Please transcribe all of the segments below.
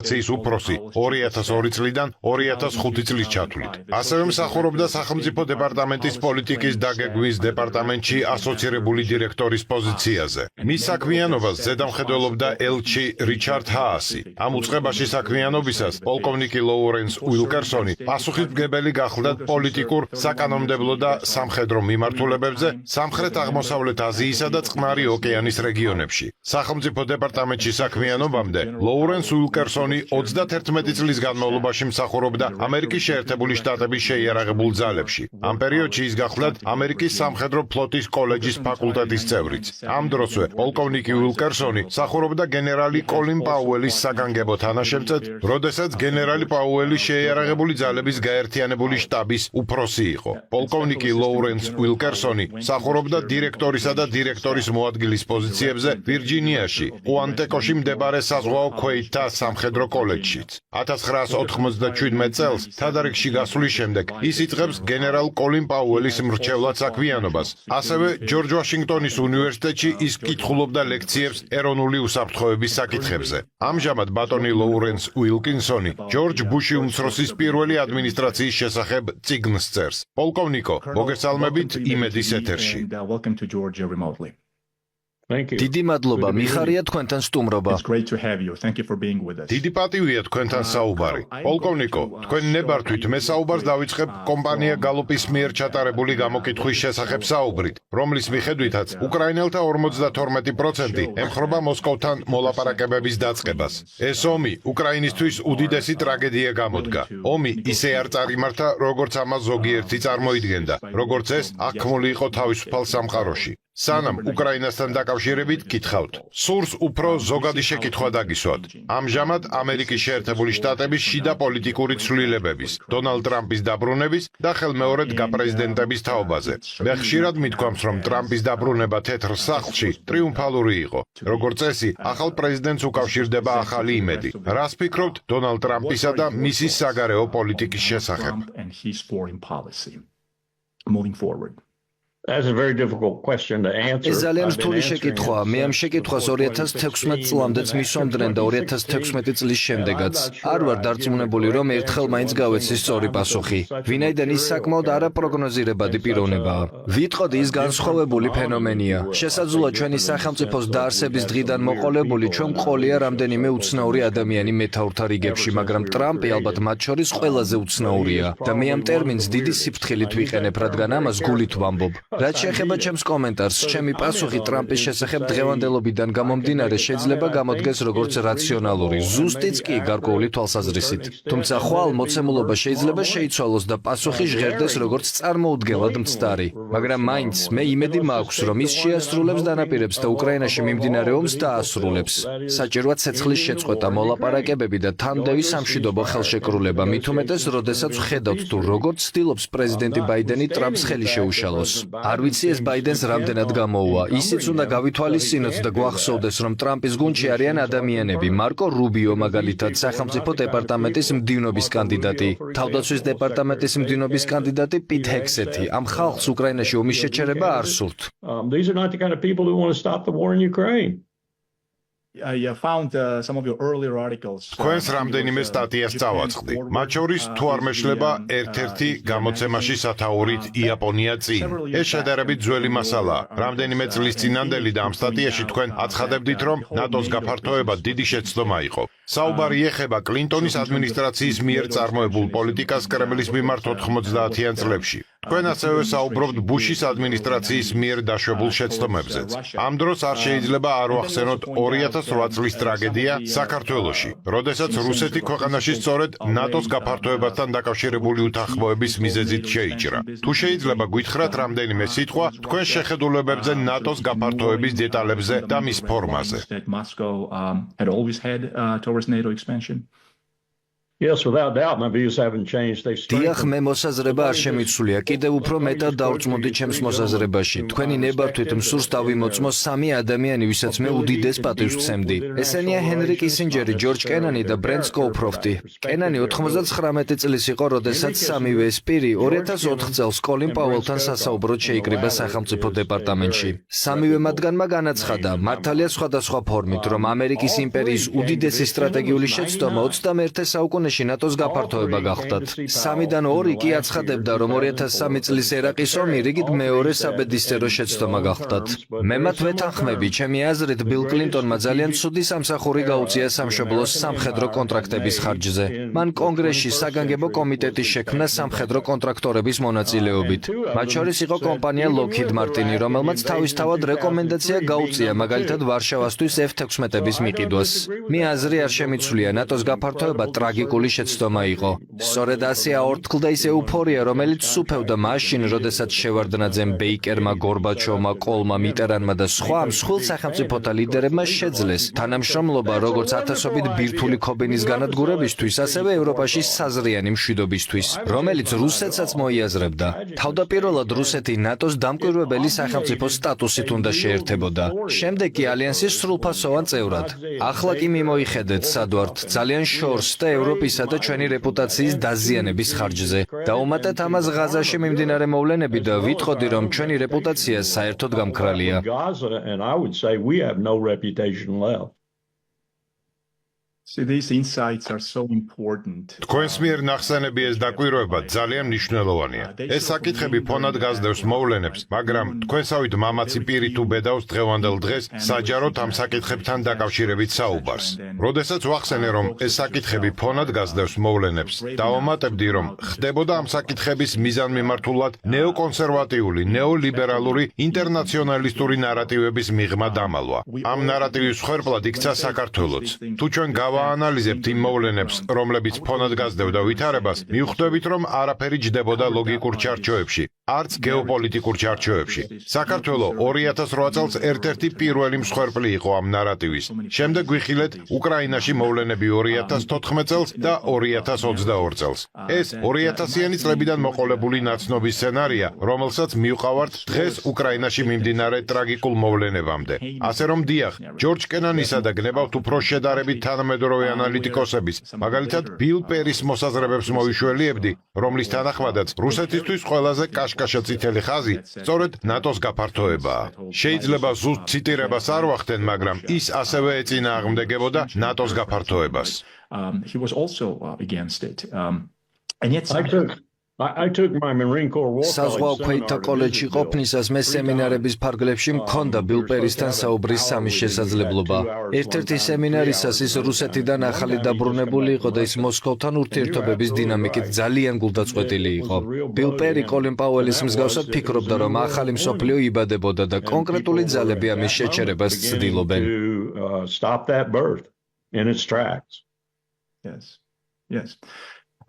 ადმინისტრაციის უფროსი 2002 წლიდან 2005 წლის ჩათვლით. ასევე მსახურობდა სახელმწიფო დეპარტამენტის პოლიტიკის დაგეგმვის დეპარტამენტში ასოცირებული დირექტორის პოზიციაზე. მის საქმიანობას ზედამხედველობდა ელჩი რიჩარდ ჰაასი. ამ უწყებაში საქმიანობისას პოლკოვნიკი ლოურენს უილკერსონი პასუხისმგებელი გახლდათ პოლიტიკურ, საკანონმდებლო და სამხედრო მიმართულებებზე სამხრეთ-აღმოსავლეთ აზიისა და წყნარი ოკეანის რეგიონებში. სახელმწიფო დეპარტამენტში საქმიანობამდე ლოურენს უილკერსონი 31 წლის განმავლობაში მსახურობდა ამერიკის შეერთებული შტატების შეიარაღებულ ძალებში. ამ პერიოდში ის გახლდათ ამერიკის სამხედრო ფლოტის კოლეჯის ფაკულტეტის წევრიც. ამ დროსვე პოლკოვნიკი უილკერსონი მსახურობდა გენერალი კოლინ პაუელის საგანგებო თანაშემწედ, როდესაც გენერალი პაუელი შეიარაღებული ძალების გაერთიანებული შტაბის უფროსი იყო. პოლკოვნიკი ლოურენს უილკერსონი მსახურობდა დირექტორისა და დირექტორის მოადგილის პოზიციებზე ვირჯინიაში, უანტეკოში მდებარე საზღვაო ქვეითთა სამხედრო კოლეჯშიც. 1997 წელს თადარიგში გასვლის შემდეგ ის იწყებს გენერალ კოლინ პაუელის მრჩევლად საქმიანობას. ასევე ჯორჯ ვაშინგტონის უნივერსიტეტში ის კითხულობდა ლექციებს ეროვნული უსაფრთხოების საკითხებზე. ამჟამად ბატონი ლოურენს უილკინსონი ჯორჯ ბუში უმცროსის პირველი ადმინისტრაციის შესახებ წიგნს წერს. პოლკოვნიკო, მოგესალმებით იმედის ეთერში. დიდი მადლობა, მიხარია თქვენთან სტუმრობა. დიდი პატივია თქვენთან საუბარი. პოლკოვნიკო, თქვენ ნებართვით მე საუბარს დავიწყებ კომპანია გალოპის მიერ ჩატარებული გამოკითხვის შესახებ საუბრით, რომლის მიხედვითაც უკრაინელთა 52% ემხრობა მოსკოვთან მოლაპარაკებების დაწყებას. ეს ომი უკრაინისთვის უდიდესი ტრაგედია გამოდგა. ომი ისე არ წარიმართა, როგორც ამას ზოგიერთი წარმოიდგენდა, როგორც ეს აქმული იყო თავისუფალ სამყაროში. სანამ უკრაინასთან დაკავშირებით გითხავთ, სურს უფრო ზოგადი შეკითხვა დაგისვათ. ამჟამად ამერიკის შეერთებული შტატების შიდა პოლიტიკური ცვლილებების, დონალდ ტრამპის დაბრუნების და ხელმეორედ გაპრეზიდენტების თაობაზე. მე ხშირად მithქვამს, რომ ტრამპის დაბრუნება თეთრ სახლში ტრიუმფალური იყო. როგორც წესი, ახალ პრეზიდენტს უკავშირდება ახალი იმედი. რას ფიქრობთ დონალდ ტრამპისა და მისი საგარეო პოლიტიკის შესახებ? ეს ძალიან რთული შეკითხვაა. მე ამ შეკითხვას 2016 წლამდეც მისვამდნენ და 2016 წლის შემდეგაც. არ ვარ დარწმუნებული, რომ ერთხელ მაინც გავეცი სწორი პასუხი. ვინაიდან ის საკმაოდ არაპროგნოზირებადი პიროვნებაა. ვიტყოდი, ის განსხვავებული ფენომენია. შესაძლოა ჩვენი სახელმწიფოს დაარსების დღიდან მოყოლებული ჩვენ ყოლია რამდენიმე უცნაური ადამიანი მეთაურთა რიგებში, მაგრამ ტრამპი ალბათ მათ შორის ყველაზე უცნაურია და მე ამ ტერმინს დიდი სიფრთხილით ვიყენებ, რადგან ამას გულით ვამბობ. რაც შეეხება ჩემს კომენტარს, ჩემი პასუხი ტრამპის შესახებ დღევანდელობიდან გამომდინარე შეიძლება გამოდგეს როგორც რაციონალური, ზუსტიც კი გარკვეული თვალსაზრისით. თუმცა ხვალ მოცემულობა შეიძლება შეიცვალოს და პასუხი ჟღერდეს როგორც წარმოუდგენლად მცდარი. მაგრამ მაინც მე იმედი მაქვს, რომ ის შეასრულებს დანაპირებს და უკრაინაში მიმდინარე ომს დაასრულებს. საჭიროა ცეცხლის შეწყვეტა, მოლაპარაკებები და თანმდევი სამშვიდობო ხელშეკრულება, მით უმეტეს, როდესაც ვხედავთ თუ როგორც ცდილობს პრეზიდენტი ბაიდენი ტრამპს ხელი შეუშალოს. არ ვიცი ეს ბაიდენს რამდენად გამოუვა. ისიც უნდა გავითვალისწინოთ და გვახსოვდეს, რომ ტრამპის გუნდში არიან ადამიანები, მარკო რუბიო მაგალითად, სახელმწიფო დეპარტამენტის მდივნობის კანდიდატი, თავდაცვის დეპარტამენტის მდივნობის კანდიდატი პიტ ჰექსეთი. ამ ხალხს უკრაინაში ომის შეჩერება არ სურთ. თქვენს რამდენიმე სტატიას წავაწყდი. მათ შორის თუ არ მეშლება ერთ-ერთი გამოცემაში სათაურით იაპონია წინ. ეს შედარებით ძველი მასალაა. რამდენიმე წლის წინანდელი და ამ სტატიაში თქვენ აცხადებდით, რომ ნატოს გაფართოება დიდი შეცდომა იყო. საუბარი ეხება კლინტონის ადმინისტრაციის მიერ წარმოებულ პოლიტიკას კრემლის მიმართ 90-იან წლებში. თქვენ ასევე საუბრობთ ბუშის ადმინისტრაციის მიერ დაშვებულ შეცდომებზეც. ამ დროს არ შეიძლება არ ვახსენოთ 2008 წლის ტრაგედია საქართველოში, როდესაც რუსეთი ქვეყანაში სწორედ ნატოს გაფართოებასთან დაკავშირებული უთანხმოების მიზეზით შეიჭრა. თუ შეიძლება გითხრათ რამდენიმე სიტყვა თქვენ შეხედულებებზე ნატოს გაფართოების დეტალებზე და მის ფორმაზე. Yes, without doubt, my views haven't changed. They've დიახ, strengthened. მე მოსაზრება არ შემიცვლია. კიდევ უფრო მეტად დავწმუნდი ჩემს მოსაზრებაში. თქვენი ნებართვით მსურს დავიმოწმო სამი ადამიანი, ვისაც მე უდიდეს პატივს ვცემდი. ესენია ჰენრი კისინჯერი, ჯორჯ კენანი და ბრენდ სკოუფროფტი. კენანი 99 წლის იყო, როდესაც სამივე ეს პირი 2004 წელს კოლინ პაუელთან სასაუბროდ შეიკრიბა სახელმწიფო დეპარტამენტში. სამივე მათგანმა განაცხადა, მართალია სხვადასხვა ფორმით, რომ ამერიკის იმპერიის უდიდესი სტრატეგიული შეცდომა 21 საუკუნეში ნატოს გაფართოება გახდათ. 3-დან 2 კი აცხადებდა, რომ 2003 წლის ერაყის ომი რიგით მეორე საბედისწერო შეცდომა გახდათ. მე მათ ვეთანხმები, ჩემი აზრით, ბილ კლინტონმა ძალიან ცუდი სამსახური გაუწია სამშობლოს სამხედრო კონტრაქტების ხარჯზე. მან კონგრესში საგანგებო კომიტეტი შექმნა სამხედრო კონტრაქტორების მონაწილეობით. მათ შორის იყო კომპანია Lockheed Martin, რომელმაც თავისთავად რეკომენდაცია გაუწია, მაგალითად ვარშავასთვის F-16-ების მიყიდვას. მე აზრი არ შემიცვლია, ნატოს გაფართოება ტრაგიკული შეცდომა იყო. სწორედ ასე აორთქლდა ის ეუფორია, რომელიც სუფევდა მაშინ, როდესაც შევარდნაძემ, ბეიკერმა, გორბაჩოვმა, კოლმა, მიტერანმა და სხვა მსხვილ სახელმწიფოთა ლიდერებმა შეძლეს თანამშრომლობა როგორც ათასობით ბირთვული ქობენის განადგურებისთვის, ასევე ევროპაში საზრიანი მშვიდობისთვის, რომელიც რუსეთსაც მოიაზრებდა. თავდაპირველად რუსეთი ნატოს დამკვირვებელი სახელმწიფოს სტატუსით უნდა შეერთებოდა. შემდეგ კი ალიანსის სრულფასოვან წევრად. ახლა კი მიმოიხედეთ სად ვართ, ძალიან შორს და ევროპისა და ჩვენი რეპუტაციის დაზიანების ხარჯზე. დაუმატეთ ამას ღაზაში მიმდინარე მოვლენები და ვიტყოდი, რომ ჩვენი რეპუტაცია საერთოდ გამქრალია. Gaza, and I would say we have no reputation left. See, these insights are so important. თქვენს მიერ ნახსენები ეს დაკვირვება ძალიან მნიშვნელოვანია. ეს საკითხები ფონად გაზდევს მოვლენებს, მაგრამ თქვენსავით მამაცი პირი თუ ბედავს დღევანდელ დღეს საჯაროდ ამ საკითხებთან დაკავშირებით საუბარს. როდესაც ვახსენე, რომ ეს საკითხები ფონად გაზდევს მოვლენებს, დავამატებდი, რომ ხდებოდა ამ საკითხების მიზანმიმართულად ნეოკონსერვატიული, ნეოლიბერალური, ინტერნაციონალისტური ნარატივების მიღმა დამალვა. ამ ნარატივის ხერხლად იქცა საქართველოც. თუ ჩვენ ვაანალიზებთ იმ მოვლენებს, რომლებიც ფონად გაზდევდა ვითარებას, მივხვდებით, რომ არაფერი ჯდებოდა ლოგიკურ ჩარჩოებში, არც გეოპოლიტიკურ ჩარჩოებში. საქართველო 2008 წელს ერთ-ერთი პირველი მსხვერპლი იყო ამ ნარატივის. შემდეგ ვიხილეთ უკრაინაში მოვლენები 2014 წელს და 2022 წელს. ეს 2000-იანი წლებიდან მოყოლებული ნაცნობი სცენარია, რომელსაც მივყავართ დღეს უკრაინაში მიმდინარე ტრაგიკულ მოვლენებამდე. ასე რომ დიახ, ჯორჯ კენანისა და გნებავთ უფრო შედარებით თანამედროვე ანალიტიკოსების, მაგალითად ბილ პერის მოსაზრებებს მოვიშველიებდი, რომლის თანახმადაც რუსეთისთვის ყველაზე კაშკაშა წითელი ხაზი სწორედ ნატოს გაფართოებაა. შეიძლება ზუსტ ციტირებას არ ვახდენ, მაგრამ ის ასევე ეწინააღმდეგებოდა ნატოს გაფართოებას. He was also against it. And yet I took my Marine Corps war საზღვაო ქვეითთა კოლეჯში ყოფნისას მე სემინარების ფარგლებში მქონდა ბილ პერისთან საუბრის სამი შესაძლებლობა. ერთ-ერთი სემინარისას ის რუსეთიდან ახალი დაბრუნებული იყო და ის მოსკოვთან ურთიერთობების დინამიკით ძალიან გულდაწყვეტილი იყო. ბილ პერი კოლინ პაუელის მსგავსად ფიქრობდა, რომ ახალი მსოფლიო იბადებოდა და კონკრეტული ძალები ამის შეჩერებას ცდილობენ. Stop that birth in its tracks. Yes.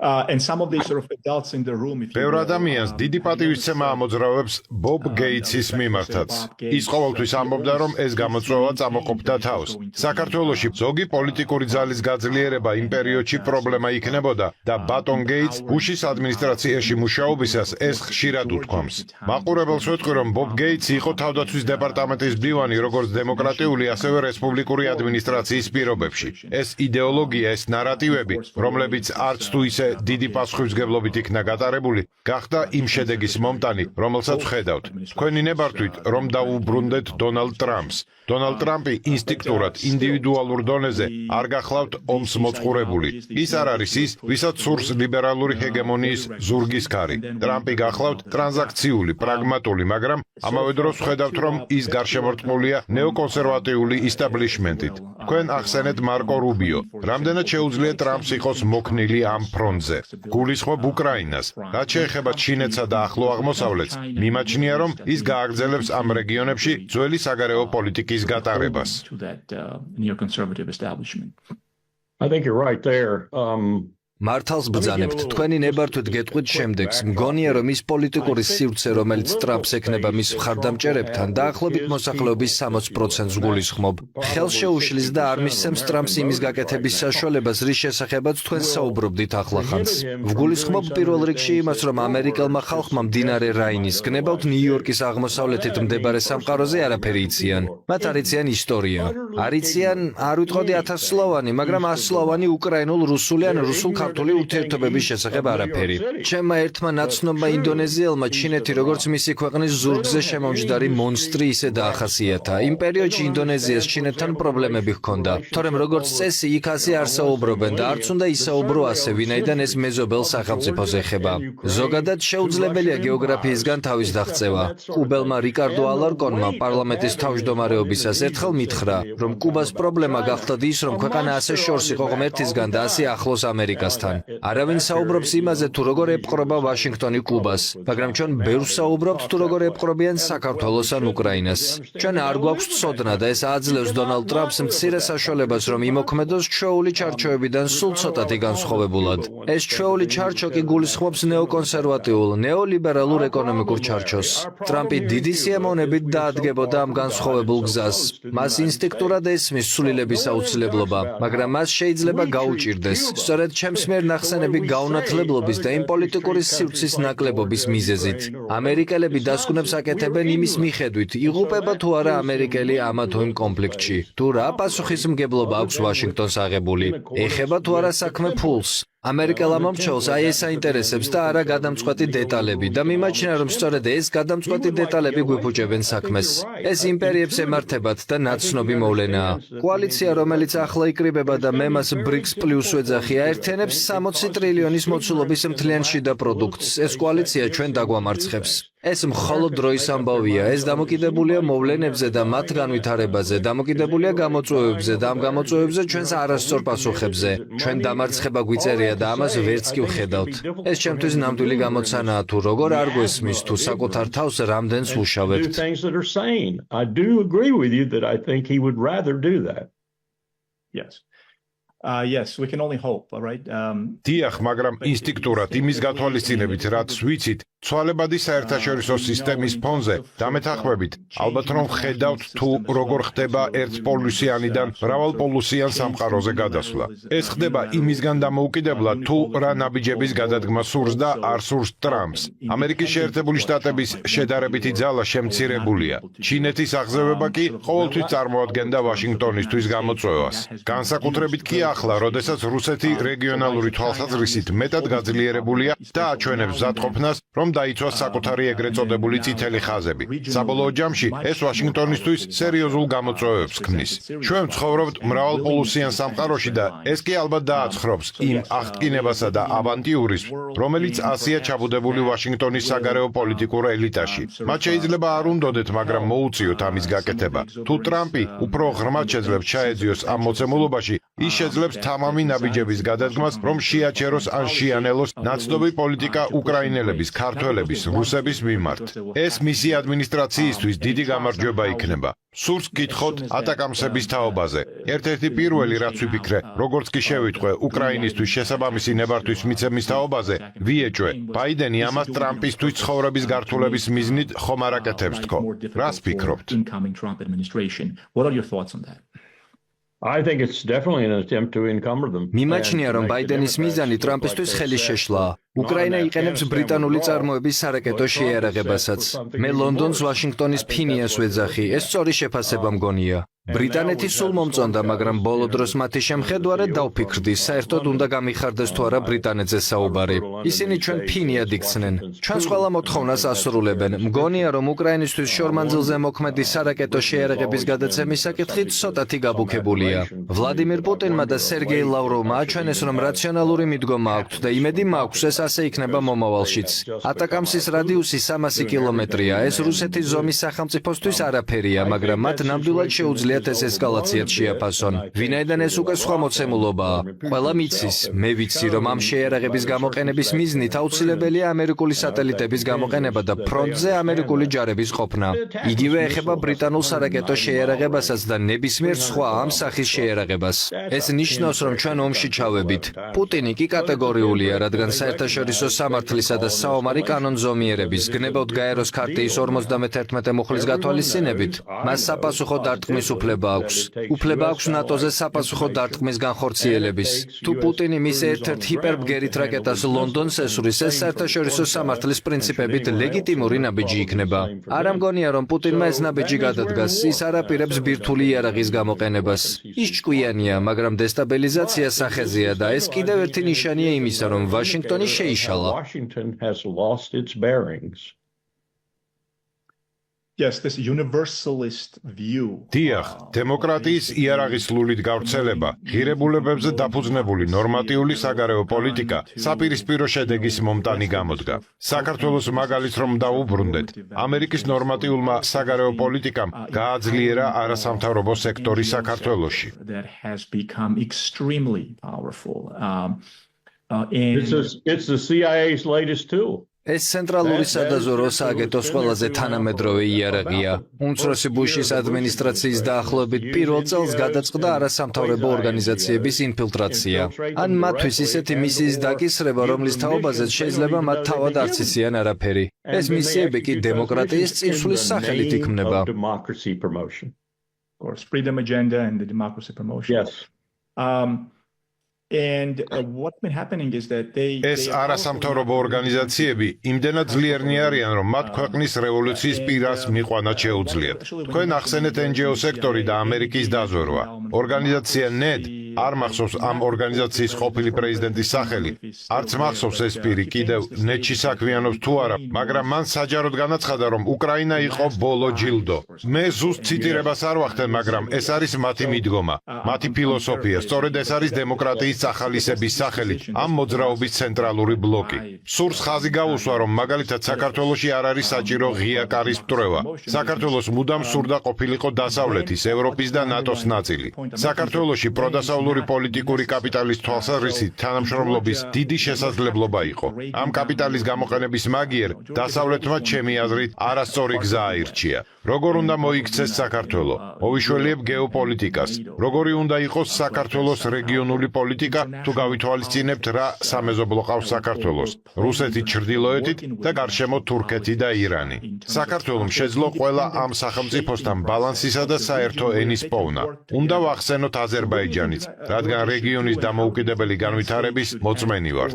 And some of these sort of adults in the room, if you ბევრ ადამიანს დიდი პატივისცემა ამოძრავებს ბობ გეიტსის მიმართაც. ის ყოველთვის ამბობდა, რომ ეს გამოწვევა წამოყოფდა თავს. საქართველოში ზოგი პოლიტიკური ძალის გაძლიერება იმ პერიოდში პრობლემა იქნებოდა და ბატონ გეიტს ბუშის ადმინისტრაციაში მუშაობისას ეს ხშირად უთქვამს. მაყურებელს ვეთქვი, რომ ბობ გეიტსი იყო თავდაცვის დეპარტამენტის მდივანი როგორც დემოკრატიული, ასევე რესპუბლიკური ადმინისტრაციის პირობებში. ეს იდეოლოგია, ეს ნარატივები, რომლებიც არც თუ ისე დიდი პასუხისმგებლობით იქნა გატარებული, გახდა იმ შედეგის მომტანი, რომელსაც ვხედავთ. თქვენი ნებართვით, რომ დაუბრუნდეთ დონალდ ტრამპს. დონალდ ტრამპი ინსტინქტურად, ინდივიდუალურ დონეზე არ გახლავთ ომს მოწყურებული. ის არ არის ის, ვისაც სურს ლიბერალური ჰეგემონიის ზურგის ქარი. ტრამპი გახლავთ ტრანზაქციული, პრაგმატული, მაგრამ ამავე დროს ვხედავთ, რომ ის გარშემორტყმულია ნეოკონსერვატიული ისტაბლიშმენტით. თქვენ ახსენეთ მარკო რუბიო. რამდენად შეუძლია ტრამპს იყოს მოქნილი ამ ფრონტზე. გულისხმობ უკრაინას. რაც შეეხება ჩინეთსა და ახლო აღმოსავლეთს, მიმაჩნია, რომ ის გააგრძელებს ამ რეგიონებში ძველი საგარეო პოლიტიკის გატარებას. I think you're right there. მართალს ბრძანებთ, თქვენი ნებართვით გეტყვით შემდეგს. მგონია, რომ ის პოლიტიკური სივრცე, რომელიც ტრამპს ექნება მის მხარდამჭერებთან, დაახლოებით მოსახლეობის 60%-ს გულისხმობ. ხელს შეუშლის და არ მისცემს ტრამპს იმის გაკეთების საშუალებას, რის შესახებაც თქვენ საუბრობდით ახლახანს. ვგულისხმობ პირველ რიგში იმას, რომ ამერიკელმა ხალხმა მდინარე რაინის გნებავთ ნიუ-იორკის აღმოსავლეთით მდებარე სამყაროზე არაფერი იციან. მათ არ იციან ისტორია. არ იციან, არ ვიტყოდი 1000 სლოვანი, მაგრამ 100 სლოვანი უკრაინულ, რუსული ან რუსულ-ქართული ურთიერთობების შესახებ არაფერი. ჩემმა ერთმა ნაცნობმა ინდონეზიელმა ჩინეთი როგორც მისი ქვეყნის ზურგზე შემომჯდარი მონსტრი ისე დაახასიათა. იმ პერიოდში ინდონეზიას ჩინეთთან პრობლემები ჰქონდა. თორემ როგორც წესი იქ ასე არ საუბრობენ და არც უნდა ისაუბრო ასე, ვინაიდან ეს მეზობელ სახელმწიფოს ეხება. ზოგადად შეუძლებელია გეოგრაფიისგან თავის დაღწევა. კუბელმა რიკარდო ალარკონმა პარლამენტის თავმჯდომარეობისას ერთხელ მითხრა, რომ კუბას პრობლემა გახლდათ ის, რომ ქვეყანა ასე შორს იყო ღმერთისგან და ასე ახლოს ამერიკასთან. არავინ საუბრობს იმაზე, თუ როგორ ეპყრობა ვაშინგტონი კუბას, მაგრამ ჩვენ ბევრს საუბრობთ, თუ როგორ ეპყრობიან საქართველოს ან უკრაინას. ჩვენ არ გვაქვს ცოდნა და ეს აძლევს დონალდ ტრამპს მცირე საშუალებას, რომ იმოქმედოს ჩვეული ჩარჩოებიდან სულ ცოტათი განსხვავებულად. ეს ჩვეული ჩარჩო კი გულისხმობს ნეოკონსერვატიულ, ნეოლიბერალურ ეკონომიკურ ჩარჩოს. ტრამპი დიდი სიამოვნებით დაადგებოდა ამ განსხვავებულ გზას. მას ინსტინქტურად ესმის ცვლილების აუცილებლობა, მაგრამ მას შეიძლება გაუჭირდეს. სწორედ ჩემს მიერ ნახსენები გაუნათლებლობის და იმ პოლიტიკური სივრცის ნაკლებობის მიზეზით. ამერიკელები დასკვნებს აკეთებენ იმის მიხედვით, იღუპება თუ არა ამერიკელი ამა თუ იმ კონფლიქტში. თუ რა პასუხისმგებლობა აქვს ვაშინგტონს აღებული, ეხება თუ არა საქმე ფულს. ამერიკელმა მომრჩევლს აი ეს აინტერესებს და არა გადამწყვეტი დეტალები და მიმაჩნია, რომ სწორედ ეს გადამწყვეტი დეტალები გვიფუჭებენ საქმეს. ეს იმპერიებს ემართებათ და ნაცნობი მოვლენაა. კოალიცია, რომელიც ახლა იკრიბება და მე მას BRICS Plus ვეძახი, აერთიანებს 60 ტრილიონის მოცულობის მთლიან შიდა პროდუქტს. ეს კოალიცია ჩვენ დაგვამარცხებს. ეს მხოლოდ დროის ამბავია. ეს დამოკიდებულია მოვლენებზე და მათ განვითარებაზე, დამოკიდებულია გამოწვევებზე და ამ გამოწვევებზე ჩვენს არასწორ პასუხებზე. ჩვენ დამარცხება გვიწერია და ამას ვერც კი ვხედავთ. ეს ჩემთვის ნამდვილი გამოცანაა, თუ როგორ არ გვესმის, თუ საკუთარ თავს რამდენს ვუშავებთ. I do agree with you that I think he would rather do that. Yes. Yes, we can only hope, all right? დიახ, მაგრამ ინსტინქტურად იმის გათვალისწინებით, რაც ვიცით, ცვალებადი საერთაშორისო სისტემის ფონზე დამეთანხმებით, ალბათ რომ ხედავთ თუ როგორ ხდება ერთპოლუსიანიდან მრავალპოლუსიან სამყაროზე გადასვლა. ეს ხდება იმისგან დამოუკიდებლად, თუ რა ნაბიჯების გადადგმა სურს და არ სურს ტრამპს. ამერიკის შეერთებული შტატების შედარებითი ძალა შემცირებულია. ჩინეთის აღზევება კი ყოველთვის წარმოადგენდა ვაშინგტონისთვის გამოწვევას. განსაკუთრებით კი ახლა, როდესაც რუსეთი რეგიონალური თვალსაზრისით მეტად გაძლიერებულია და აჩვენებს მზადყოფნას, რომ დაიცვას საკუთარი ეგრეთ წოდებული წითელი ხაზები. საბოლოო ჯამში ეს ვაშინგტონისთვის სერიოზულ გამოწვევებს ქმნის. ჩვენ ვცხოვრობთ მრავალპოლუსიან სამყაროში და ეს კი ალბათ დააცხრობს იმ აღტკინებასა და ავანტიურიზმს, რომელიც ასია ჩაბუდებული ვაშინგტონის საგარეო პოლიტიკურ ელიტაში. მათ შეიძლება არ უნდოდეთ, მაგრამ მოუწიოთ ამის გაკეთება. თუ ტრამპი უფრო ღრმად შეძლებს ჩაეძიოს ამ მოცემულობაში, ის შეძლებს თამამი ნაბიჯების გადადგმას, რომ შეაჩეროს ან შეანელოს ნაცნობი პოლიტიკა უკრაინელების, ქართველების, რუსების მიმართ. ეს მისი ადმინისტრაციისთვის დიდი გამარჯვება იქნება. სურს გითხოთ ატაკამსების თაობაზე. ერთ-ერთი პირველი, რაც ვიფიქრე, როგორც კი შევიტყვე უკრაინისთვის შესაბამისი ნებართვის მიცემის თაობაზე, ვიეჭვე, ბაიდენი ამას ტრამპისთვის ცხოვრების გართულების მიზნით ხომ არ აკეთებს თქო. რას ფიქრობთ? What are your thoughts on that? I think it's definitely an attempt to encumber them. მიმაჩნია, რომ ბაიდენის მიზანი ტრამპისთვის ხელის შეშლაა. უკრაინა იყენებს ბრიტანული წარმოების სარაკეტო შეიარაღებასაც. მე ლონდონს ვაშინგტონის ფინიას ვეძახი. ეს სწორი შეფასება მგონია. ბრიტანეთი სულ მომწონდა, მაგრამ ბოლო დროს მათი შემხედვარად დავფიქრდი, საერთოდ უნდა გამიხარდეს თუ არა ბრიტანეთზე საუბარი. ისინი ჩვენ ფინიად იქცნენ. ჩვენს ყველა მოთხოვნას ასრულებენ. მგონია, რომ უკრაინისთვის შორმანძილზე მოქმედი სარაკეტო შეიარაღების გადაცემის საკითხი ცოტათი გაბუქებულია. ვლადიმირ პუტინმა და სერგეი ლავროვმა აჩვენეს, რომ რაციონალური მიდგომა აქვთ და იმედი მაქვს, ეს ასე იქნება მომავალშიც. ატაკამსის რადიუსი 300 კილომეტრია. ეს რუსეთის ზომის სახელმწიფოსთვის არაფერია, მაგრამ მათ ნამდვილად შეუძლია შეუძლიათ ეს ესკალაციაც შეაფასონ. ვინაიდან ეს უკვე სხვა მოცემულობაა. ყველა მიცის, მე ვიცი, რომ ამ შეიარაღების გამოყენების მიზნით აუცილებელია ამერიკული სატელიტების გამოყენება და ფრონტზე ამერიკული ჯარების ყოფნა. იგივე ეხება ბრიტანულ სარაკეტო შეიარაღებასაც და ნებისმიერ სხვა ამ სახის შეიარაღებას. ეს ნიშნავს, რომ ჩვენ ომში ჩავებით. პუტინი კი კატეგორიულია, რადგან საერთაშორისო სამართლისა და საომარი კანონზომიერების გნებავთ გაეროს ქარტიის 51 მუხლის გათვალისწინებით, მას საპასუხო დარტყმის უფლება აქვს. უფლება აქვს ნატოზე საპასუხო დარტყმის განხორციელების. თუ პუტინი მის ერთ-ერთ ჰიპერბგერით რაკეტას ლონდონს ესვრის, ეს საერთაშორისო სამართლის პრინციპებით ლეგიტიმური ნაბიჯი იქნება. არ ამგონია, რომ პუტინმა ეს ნაბიჯი გადადგას, ის არ აპირებს ბირთვული იარაღის გამოყენებას. ის ჭკვიანია, მაგრამ დესტაბილიზაცია სახეზეა და ეს კიდევ ერთი ნიშანია იმისა, რომ ვაშინგტონი შეიშალა. Washington has lost its bearings. Yes, this universalist view. დიახ, დემოკრატიის იარაღისლულით გავრცელება, ღირებულებებზე დაფუძნებული ნორმატიული საგარეო პოლიტიკა საპირისპირო შედეგის მომტანი გამოდგა. საქართველოს მაგალითს რომ დავუბრუნდეთ, ამერიკის ნორმატიულმა საგარეო პოლიტიკამ გააძლიერა არასამთავრობო სექტორი საქართველოში. That has become extremely powerful. It's the CIA's latest tool. ეს ცენტრალური სადაზვერვო სააგენტოს ყველაზე თანამედროვე იარაღია. უმცროსი ბუშის ადმინისტრაციის დაახლოებით პირველ წელს გადაწყდა არასამთავრობო ორგანიზაციების ინფილტრაცია. ან მათთვის ისეთი მისიის დაკისრება, რომლის თაობაზეც შეიძლება მათ თავად არც იციან არაფერი. ეს მისიები კი დემოკრატიის წინსვლის სახელით იქმნება. Of course, freedom agenda and the democracy promotion. Yes. And what's been happening is that ეს არასამთავრობო ორგანიზაციები იმდენად ძლიერნი არიან, რომ მათ ქვეყნის რევოლუციის პირას მიყვანა შეუძლიათ. თქვენ ახსენეთ NGO სექტორი და ამერიკის დაზვერვა. ორგანიზაცია NED არ მახსოვს ამ ორგანიზაციის ყოფილი პრეზიდენტის სახელი. არც მახსოვს ეს პირი კიდევ NED-ში საქმიანობს თუ არა, მაგრამ მან საჯაროდ განაცხადა, რომ უკრაინა იყო ბოლო ჯილდო. მე ზუსტ ციტირებას არ ვახდენ, მაგრამ ეს არის მათი მიდგომა, მათი ფილოსოფია. სწორედ ეს არის დემოკრატიის სახალისების სახელით ამ მოძრაობის ცენტრალური ბლოკი. სურს ხაზი გაუსვა, რომ მაგალითად საქართველოში არ არის საჭირო ღია კარის მტრევა. საქართველოს მუდამ სურდა ყოფილიყო დასავლეთის, ევროპის და ნატოს ნაწილი. საქართველოში პროდასავლური პოლიტიკური კაპიტალის თვალსაზრისით თანამშრომლობის დიდი შესაძლებლობა იყო. ამ კაპიტალის გამოყენების მაგიერ დასავლეთმა ჩემი აზრით არასწორი გზა აირჩია. როგორ უნდა მოიქცეს საქართველო? მოვიშველიებ გეოპოლიტიკას. როგორი უნდა იყოს საქართველოს რეგიონული პოლიტიკა? თუ გავითვალისწინებთ რა სამეზობლო ყავს საქართველოს, რუსეთი ჩრდილოეთით და გარშემო თურქეთი და ირანი. საქართველომ შეძლო ყველა ამ სახელმწიფოსთან ბალანსისა და საერთო ენის პოვნა. უნდა ვახსენოთ აზერბაიჯანიც, რადგან რეგიონის დამოუკიდებელი განვითარების მოწმენი ვართ.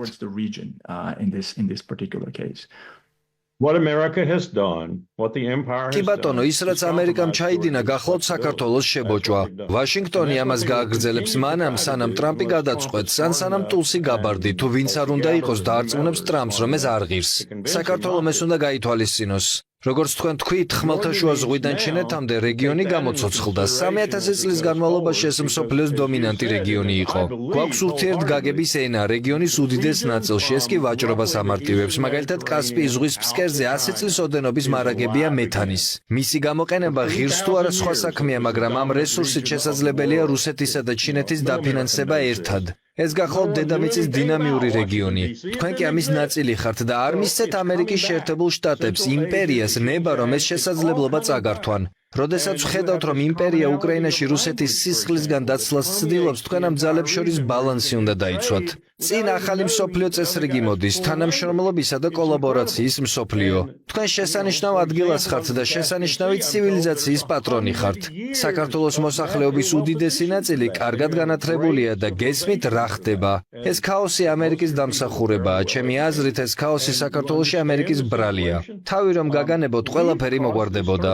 What America has done, what the empire has კი ბატონო, ის რაც ამერიკამ ჩაიდინა, გახლავთ საქართველოს შებოჭვა. ვაშინგტონი ამას გააგრძელებს მანამ, სანამ ტრამპი გადაწყვეტს, ან სანამ ტულსი გაბარდი, თუ ვინც არ უნდა იყოს დაარწმუნებს ტრამპს, რომ ეს არ ღირს. საქართველომ ეს უნდა გაითვალისწინოს. როგორც თქვენ თქვით, ხმელთაშუა ზღვიდან ჩინეთამდე რეგიონი გამოცოცხლდა. 3000 წლის განმავლობაში ეს მსოფლიოს დომინანტი რეგიონი იყო. გვაქვს ურთიერთგაგების ენა რეგიონის უდიდეს ნაწილში, ეს კი ვაჭრობას ამარტივებს. მაგალითად, კასპიის ზღვის ფსკერზე 100 წლის ოდენობის მარაგებია მეთანის. მისი გამოყენება ღირს თუ არა სხვა საქმეა, მაგრამ ამ რესურსით შესაძლებელია რუსეთისა და ჩინეთის დაფინანსება ერთად. ეს გახლავთ დედამიწის დინამიური რეგიონი. თქვენ კი ამის ნაწილი ხართ და არ მისცეთ ამერიკის შეერთებულ შტატებს, იმპერიას ნება, რომ ეს შესაძლებლობა წაგართვან. როდესაც ვხედავთ, რომ იმპერია უკრაინაში რუსეთის სისხლისგან დაცლას ცდილობს, თქვენ ამ ძალებს შორის ბალანსი უნდა დაიცვათ. წინ ახალი მსოფლიო წესრიგი მოდის, თანამშრომლობისა და კოლაბორაციის მსოფლიო. თქვენ შესანიშნავ ადგილას ხართ და შესანიშნავი ცივილიზაციის პატრონი ხართ. საქართველოს მოსახლეობის უდიდესი ნაწილი კარგად განათლებულია და გესმით რა ხდება. ეს ქაოსი ამერიკის დამსახურებაა. ჩემი აზრით, ეს ქაოსი საქართველოში ამერიკის ბრალია. თავი რომ გაგანებოთ, ყველაფერი მოგვარდებოდა.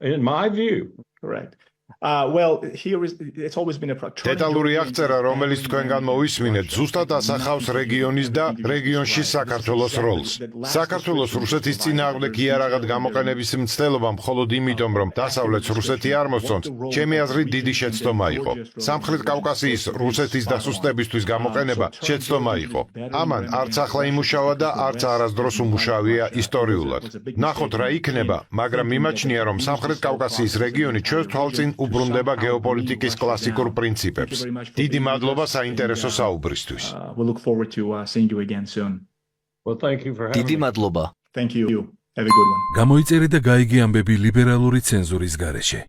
In my view. Correct. Well, here is it's always been a დეტალური აღწერა, რომელიც თქვენგან მოვისმინეთ, ზუსტად ასახავს რეგიონის და რეგიონში საქართველოს როლს. საქართველოს რუსეთის წინააღმდეგ იარაღად გამოყენების მცდელობა მხოლოდ იმიტომ, რომ დასავლეთს რუსეთი არ მოსწონს, ჩემი აზრით დიდი შეცდომა იყო. სამხრეთ კავკასიის რუსეთის დასუსტებისთვის გამოყენება შეცდომა იყო. ამან არც ახლა იმუშავა და არც არასდროს უმუშავია ისტორიულად. ნახოთ რა იქნება, მაგრამ მიმაჩნია, რომ სამხრეთ კავკასიის რეგიონი ჩვენს თვალწინ უბრუნდება გეოპოლიტიკის კლასიკურ პრინციპებს. დიდი მადლობა საინტერესო საუბრისთვის. We look forward to seeing you again soon. Well, thank you for having დიდი me. მადლობა. Thank you. Have a good one. გამოიწერე და გაიგე ამბები ლიბერალური ცენზურის გარეშე.